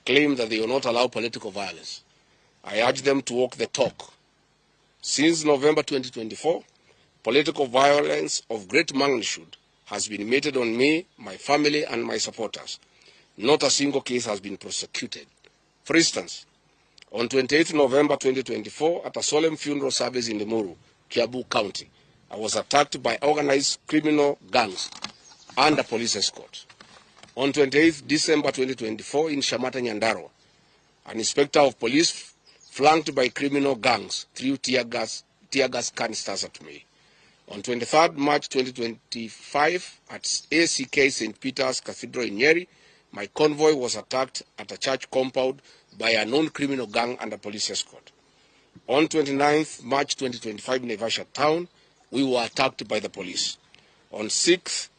claim that they will not allow political violence. I urge them to walk the talk. Since November 2024, political violence of great magnitude has been meted on me, my family, and my supporters. Not a single case has been prosecuted. For instance, on 28 November 2024, at a solemn funeral service in Limuru, Kiambu County, I was attacked by organized criminal gangs under police escort. On 28 December 2024, in Shamata, Nyandarua, an inspector of police flanked by criminal gangs threw tear gas canisters at me. On 23 March 2025, at ACK St. Peter's Cathedral in Nyeri, my convoy was attacked at a church compound by a known criminal gang under police escort. On 29 March 2025 in Naivasha town, we were attacked by the police. On 6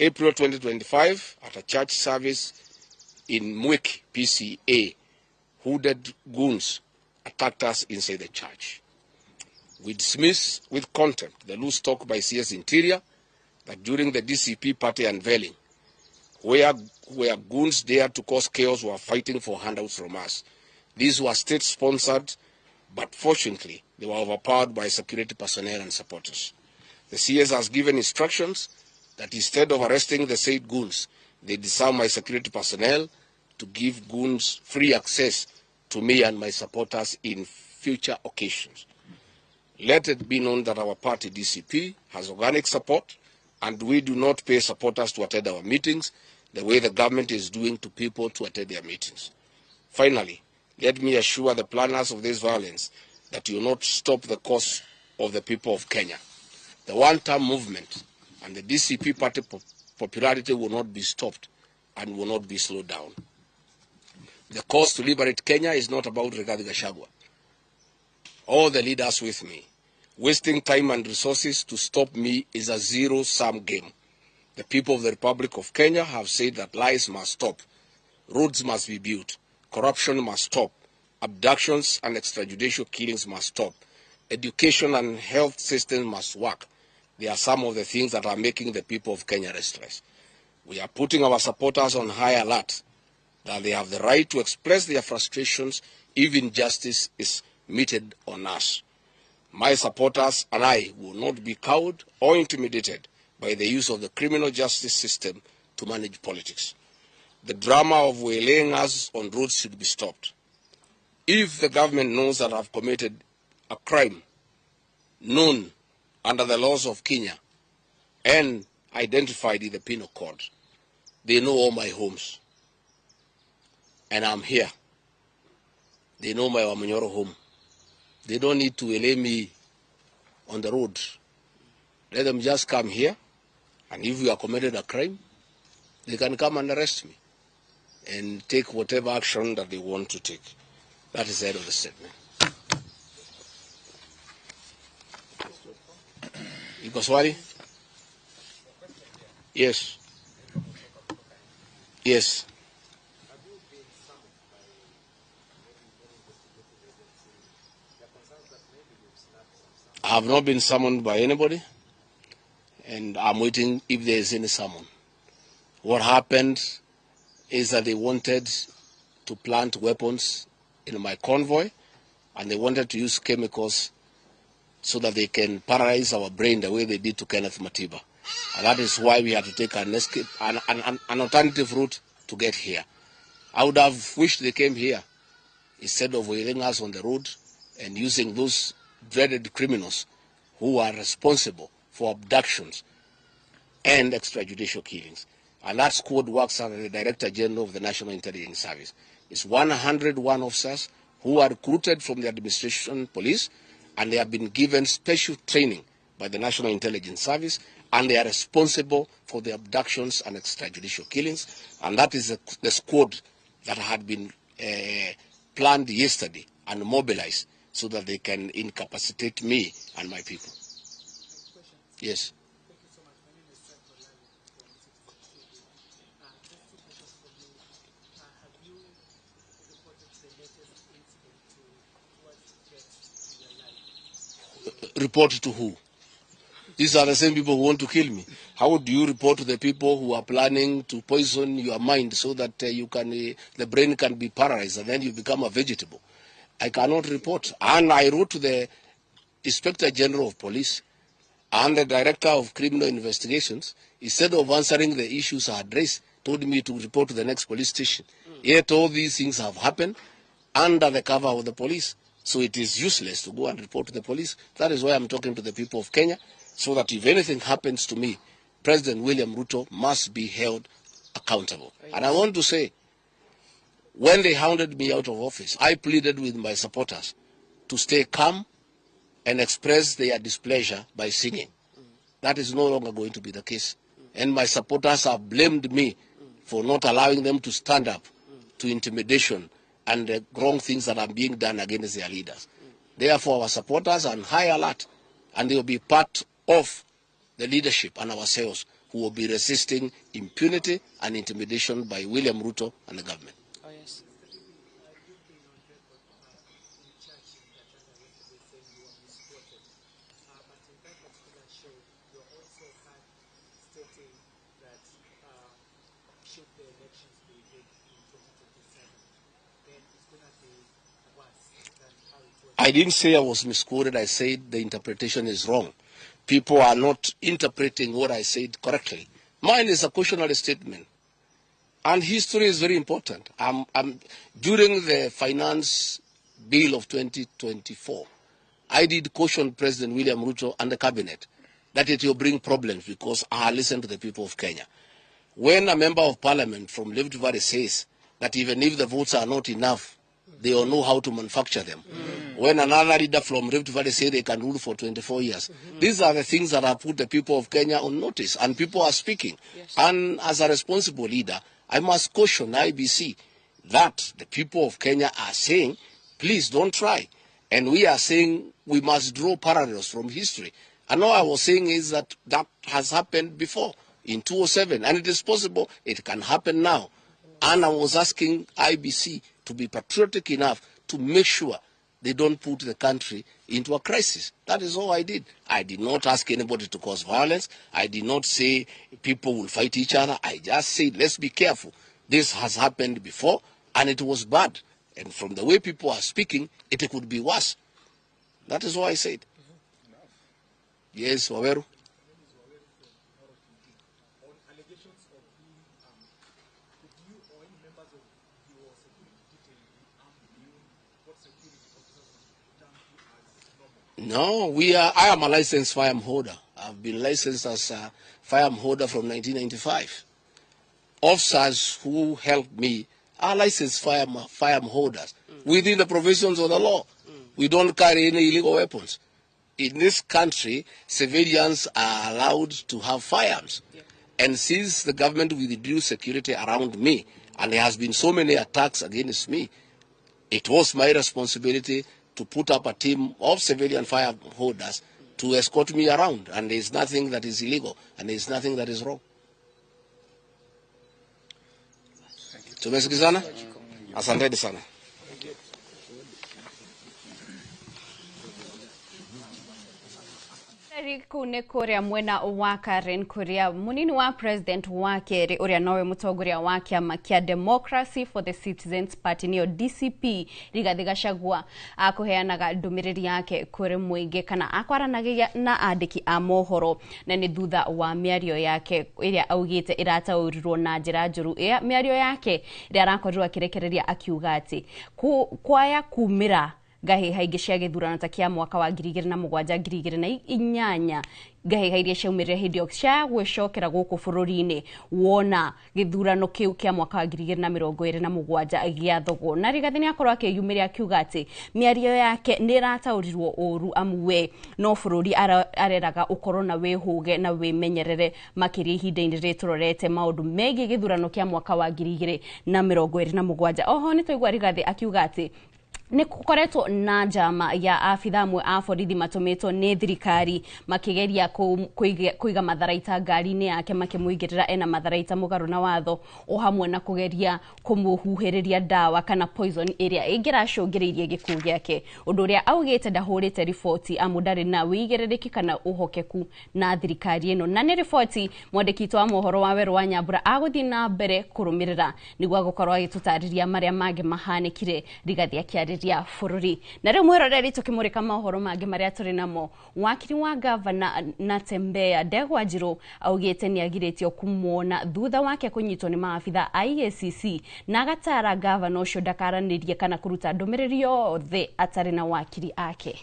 April 2025, at a church service in Mwiki, PCA, hooded goons attacked us inside the church. We dismiss with contempt the loose talk by CS Interior that during the DCP party unveiling, where goons dared to cause chaos were fighting for handouts from us. These were state-sponsored, but fortunately, they were overpowered by security personnel and supporters. The CS has given instructions that instead of arresting the said goons, they disarm my security personnel to give goons free access to me and my supporters in future occasions. Let it be known that our party, DCP, has organic support, and we do not pay supporters to attend our meetings the way the government is doing to people to attend their meetings. Finally, let me assure the planners of this violence that you will not stop the cause of the people of Kenya. The one-term movement and the DCP party popularity will not be stopped and will not be slowed down. The cause to liberate Kenya is not about Rigathi Gachagua. All the leaders with me. Wasting time and resources to stop me is a zero-sum game. The people of the Republic of Kenya have said that lies must stop, roads must be built, corruption must stop, abductions and extrajudicial killings must stop, education and health systems must work. They are some of the things that are making the people of Kenya restless. We are putting our supporters on high alert that they have the right to express their frustrations if injustice is meted on us. My supporters and I will not be cowed or intimidated by the use of the criminal justice system to manage politics. The drama of waylaying us on roads should be stopped. If the government knows that I've committed a crime known under the laws of Kenya and identified in the penal code, they know all my homes. And I'm here. They know my Wamanyoro home. They don't need to waylay me on the road. Let them just come here, and if we have committed a crime, they can come and arrest me and take whatever action that they want to take. That is the end of the statement. Iko swali? Yes. Yes. I have not been summoned by anybody, and I'm waiting if there is any summon. What happened is that they wanted to plant weapons in my convoy, and they wanted to use chemicals so that they can paralyze our brain the way they did to Kenneth Matiba. And that is why we had to take an escape, an alternative route to get here. I would have wished they came here instead of wailing us on the road and using those dreaded criminals who are responsible for abductions and extrajudicial killings. And that squad works under the Director General of the National Intelligence Service. It's 101 officers who are recruited from the administration police, and they have been given special training by the National Intelligence Service, and they are responsible for the abductions and extrajudicial killings. And that is the squad that had been planned yesterday and mobilized so that they can incapacitate me and my people. Yes. Report to who? These are the same people who want to kill me. How do you report to the people who are planning to poison your mind so that the brain can be paralyzed and then you become a vegetable? I cannot report. And I wrote to the Inspector General of Police and the Director of Criminal Investigations. Instead of answering the issues I addressed, told me to report to the next police station. Yet all these things have happened under the cover of the police. So it is useless to go and report to the police. That is why I'm talking to the people of Kenya, so that if anything happens to me, President William Ruto must be held accountable. And I want to say, when they hounded me out of office, I pleaded with my supporters to stay calm and express their displeasure by singing. That is no longer going to be the case. And my supporters have blamed me for not allowing them to stand up to intimidation and the wrong things that are being done against their leaders. Therefore, our supporters are on high alert, and they will be part of the leadership and ourselves who will be resisting impunity and intimidation by William Ruto and the government. Oh, yes. Should the elections be held in 2027, then it's going to be worse than how it was. I didn't say I was misquoted. I said the interpretation is wrong. People are not interpreting what I said correctly. Mine is a cautionary statement. And history is very important. During the finance bill of 2024, I did caution President William Ruto and the cabinet that it will bring problems because I listened to the people of Kenya. When a member of parliament from Rift Valley says that even if the votes are not enough, they will know how to manufacture them. When another leader from Rift Valley says they can rule for 24 years. These are the things that have put the people of Kenya on notice, and people are speaking. Yes. And as a responsible leader, I must caution IBC that the people of Kenya are saying, please don't try. And we are saying we must draw parallels from history. And all I was saying is that that has happened before. In 2007, and it is possible it can happen now. And I was asking IBC to be patriotic enough to make sure they don't put the country into a crisis. That is all I did. I did not ask anybody to cause violence. I did not say people will fight each other. I just said, let's be careful. This has happened before, and it was bad. And from the way people are speaking, it could be worse. That is all I said. Yes, Waweru. No, I am a licensed firearm holder. I've been licensed as a firearm holder from 1995. Officers who helped me are licensed firearm holders within the provisions of the law. We don't carry any illegal weapons. In this country, civilians are allowed to have firearms. And since the government withdrew security around me, and there has been so many attacks against me, it was my responsibility to put up a team of civilian firearm holders to escort me around. And there is nothing that is illegal, and there is nothing that is wrong. Tumesikizana? Asanteni sana. Kune kuria mwena wa Karen kuria munini wa president wa keri uria nowe mutongoria wa kiama kia Democracy for the Citizens Party niyo DCP Rigathi Gachagua akuheanaga ndumiriri yake kuri muingi kana akwaranagia na andiki a mohoro na ni thutha wa miario yake iria augite irataurirwo na njira njuru miario yake iria arakorirwo akirekereria akiuga ati kwaya kumira gahe haige cia githurano ta kia mwaka wa 2007-2008 gahe hairie ciaumire hindio cia gwicokera guku bururi-ini wona githurano kiu kia mwaka wa 2027 giathogwo na Rigathi ni akorwo akiyumire akiuga ati miario yake ni rataurirwo uru amwe no bururi areraga ukorwo na wihuge na wimenyerere makiri ihinda-ini riturorete maundu megi githurano kia mwaka wa 2027. Oho ni toigwa Rigathi akiuga ati Ni kukoretwo na njama ya afitha amwe a borithi matumitwo ni thirikari makigeria kuiga matharaita ngari-ini yake makimuigirira ena matharaita mugaru na watho o hamwe na kugeria kumuhuhiriria dawa kana poison iria ingiracungiriirie gikuũ giake undu uria augite ndahurite riboti amudari na wigerereki kana uhokeku na thirikari ino na ni riboti mwandiki wa mohoro wa Weru wa Nyambura aguthi na mbere kurumirira niguo gukorwo agitutariria maria mage mahanikire Rigathi akiarĩria bũrũri. Na rĩu mwĩroreri tukimurika mohoro mangĩ maria turi namo wakiri wa gavana Natembeya Ndegwa Njiru augite ni agiritio kumuona thutha wake kunyitwo ni maafitha IACC na agatara gavana ucio ndakaranirie kana kuruta ndumiriri yothe atari na wakiri ake.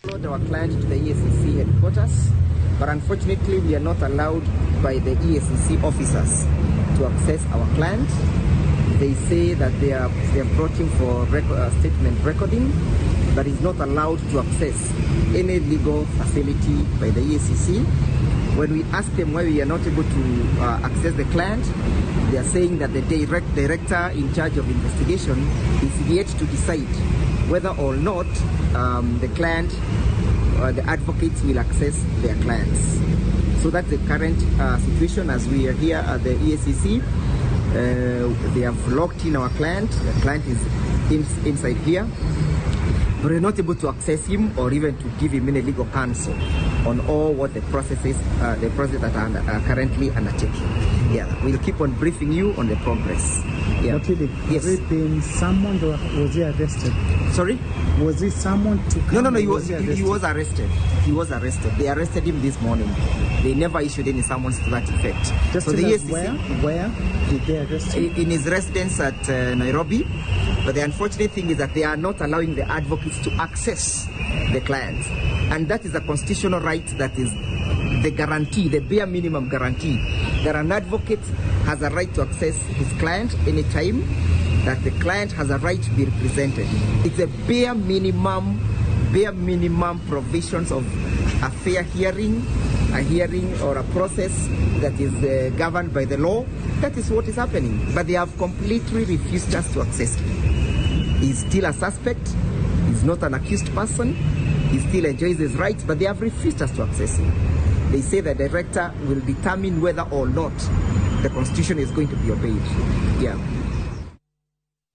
Our client to the EACC headquarters, but unfortunately we are not allowed by the EACC officers to access our client. They say that they have brought him for statement recording, but is not allowed to access any legal facility by the EACC. When we ask them why we are not able to access the client, they are saying that the director in charge of investigation is yet to decide whether or not the client or the advocates will access their clients. So that's the current situation as we are here at the EACC. They have locked in our client. The client is inside here. But we're not able to access him or even to give him any legal counsel on all what the processes that are currently undertaking. Yeah, we'll keep on briefing you on the progress. Yeah. But really, yes. Was it been someone or was he arrested? Sorry? Was it someone to come? No, he was arrested. He was arrested. They arrested him this morning. They never issued any summons to that effect. Just so the EACC, where did they arrest him? In his residence at Nairobi. But the unfortunate thing is that they are not allowing the advocates to access the clients. And that is a constitutional right that is the guarantee, the bare minimum guarantee, that an advocate has a right to access his client anytime, that the client has a right to be represented. It's a bare minimum provisions of a fair hearing, a hearing or a process that is governed by the law. That is what is happening. But they have completely refused us to access him. He's still a suspect. He's not an accused person. He still enjoys his rights, but they have refused us to access him. They say the director will determine whether or not the constitution is going to be obeyed. Yeah.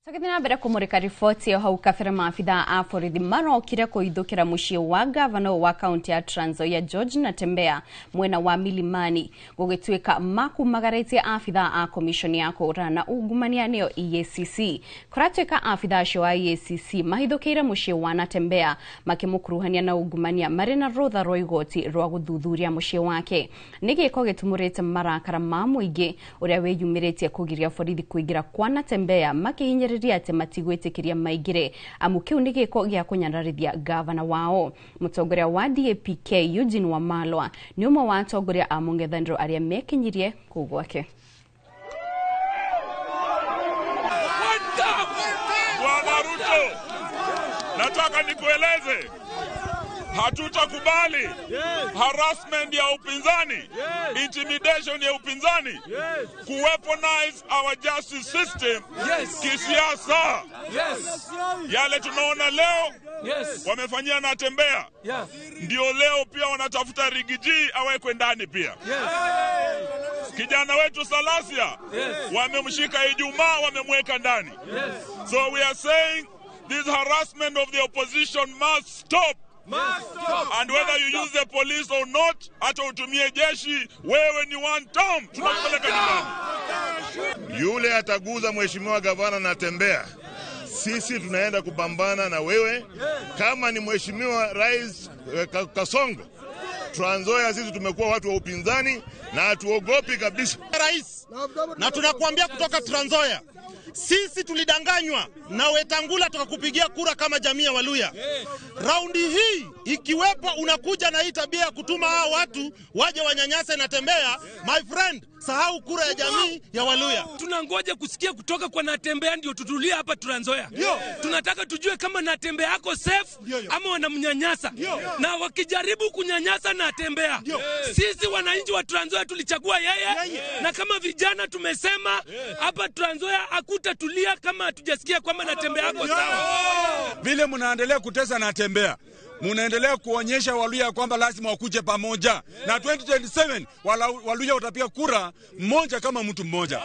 Tukithina mbere kumurika riboti yo hau kabere maafitha a borithi marokire kuithukira mucii wa gavana wa kaunti ya Trans Nzoia George Natembeya mwena wa Milimani gugituika makumagaritie afitha a commission ya kurana ungumania niyo EACC. Kuratuika afitha acio wa EACC mahithukire mucii wa Natembeya makimukuruhania na ungumania marina rutha rwa igoti rwa guthuthuria mucii wake. Nigiko gitumurite marakara ma muingi uria weyumiritie kugiria borithi kuingira kwa Natembeya makihinyiriria ati matigwitikiria maigire amu kiu ni giko gia kunyandarithia gavana wao. Mutongoria wa DAPK Eugene Wamalwa ni umwe wa atongoria a mungethaniro aria mekinyirie kugwake. Bwana Ruto, nataka nikueleze hatutakubali harassment ya upinzani, intimidation ya upinzani, kuweaponize our justice system kisiasa. Yale tunaona leo wamefanyia Natembeya, ndio leo pia wanatafuta Rigiji awekwe ndani pia. Kijana wetu Salasia wamemshika Ijumaa, wamemweka ndani. So we are saying this harassment of the opposition must stop. And whether you use the police or not, hata utumie jeshi, wewe ni one term, tunakupeleka nyumbani. Yule ataguza mheshimiwa gavana Natembeya, sisi tunaenda kupambana na wewe. Kama ni mheshimiwa Rais Kasongo, Trans Nzoia sisi tumekuwa watu wa upinzani na hatuogopi kabisa rais. Na tunakuambia kutoka Trans Nzoia, sisi tulidanganywa na Wetangula tukakupigia kura kama jamii ya Waluya. Raundi hii ikiwepo unakuja na hii tabia ya kutuma hao watu waje wanyanyase Natembeya, my friend, sahau kura ya jamii ya Waluya. Tunangoja kusikia kutoka kwa Natembea ndio tutulie hapa Trans Nzoia. Tunataka tujue kama Natembea yako safe ama wanamnyanyasa. Na wakijaribu kunyanyasa Natembea, sisi wananchi wa Trans Nzoia tulichagua yeye. Na kama vijana tumesema hapa Trans Nzoia hakutatulia kama hatujasikia kwamba Natembea yako sawa. Vile mnaendelea kutesa Natembea, munaendelea kuonyesha Waluya kwamba lazima wakuje pamoja. Na 2027 Waluya watapiga kura mmoja kama mtu mmoja.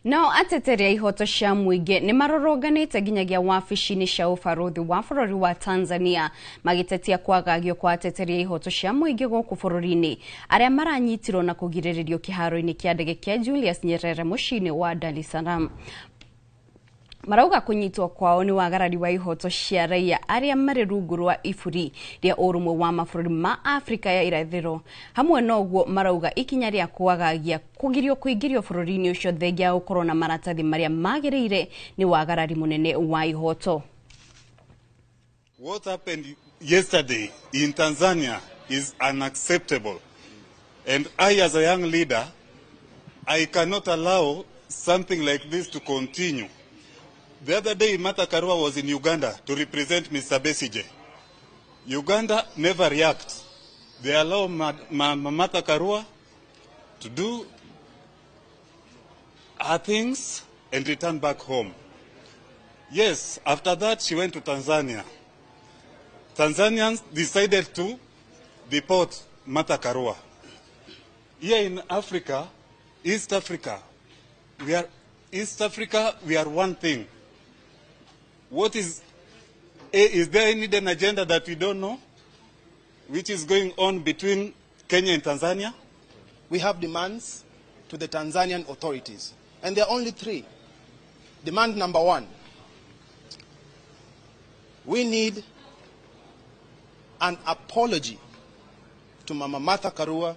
Nao ateteria ihoto cia muingi ni maroroganite ginyagia wabici-ini cia ubaruthi wa bururi wa Tanzania magitetia kwagagio kwa ateteria ihoto cia muingi guku bururi-ini aria maranyitirwo na kugiririo kiharo-ini kia ndege kia Julius Nyerere mucii-ini wa Dar es Salaam. Marauga kunyitwo kwao ni wagarari wa ihoto cia raia aria mari rungu rwa iburi ria urumwe wa mabũrũri ma Afrika ya irathĩro. Hamwe noguo marauga ikinya ria kwagagia kugirio kuingirio bũrũri-ini ucio thengia ukorwo na maratathi maria magĩrĩire ni wagarari munene wa ihoto. What happened yesterday in Tanzania is unacceptable, and I as a young leader, I cannot allow something like this to continue. The other day, Martha Karua was in Uganda to represent Mr. Besigye. Uganda never reacts. They allow Martha Karua to do her things and return back home. Yes, after that, she went to Tanzania. Tanzanians decided to deport Martha Karua. Here in Africa, East Africa, we are one thing. What is there any hidden agenda that we don't know, which is going on between Kenya and Tanzania? We have demands to the Tanzanian authorities, and there are only three. Demand number one, we need an apology to Mama Martha Karua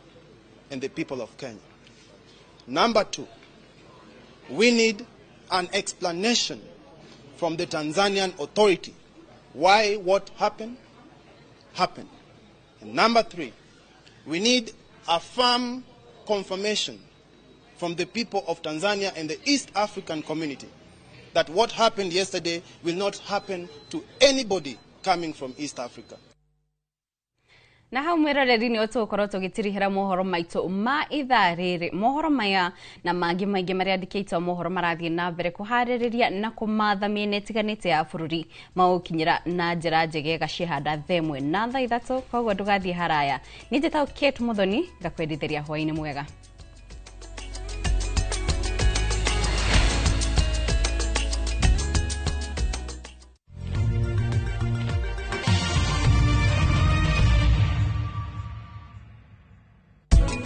and the people of Kenya. Number two, we need an explanation from the Tanzanian authority why what happened. And number three, we need a firm confirmation from the people of Tanzania and the East African community that what happened yesterday will not happen to anybody coming from East Africa. Na hau mweroreri-ini utukorwo tugitirihira mohoro maitu ma ithaa riri. Mohoro maya na mangi maingi maria andikitwo mohoro marathie na mbere kuhaririria na kumatha miena itiganite ya bururi maukinyira na njira njegega cihanda themwe na thaa 3. Koguo ndugathie haraya. Ni njitao Kate Muthoni ngakwendithĩria hwaĩ-inĩ mwega.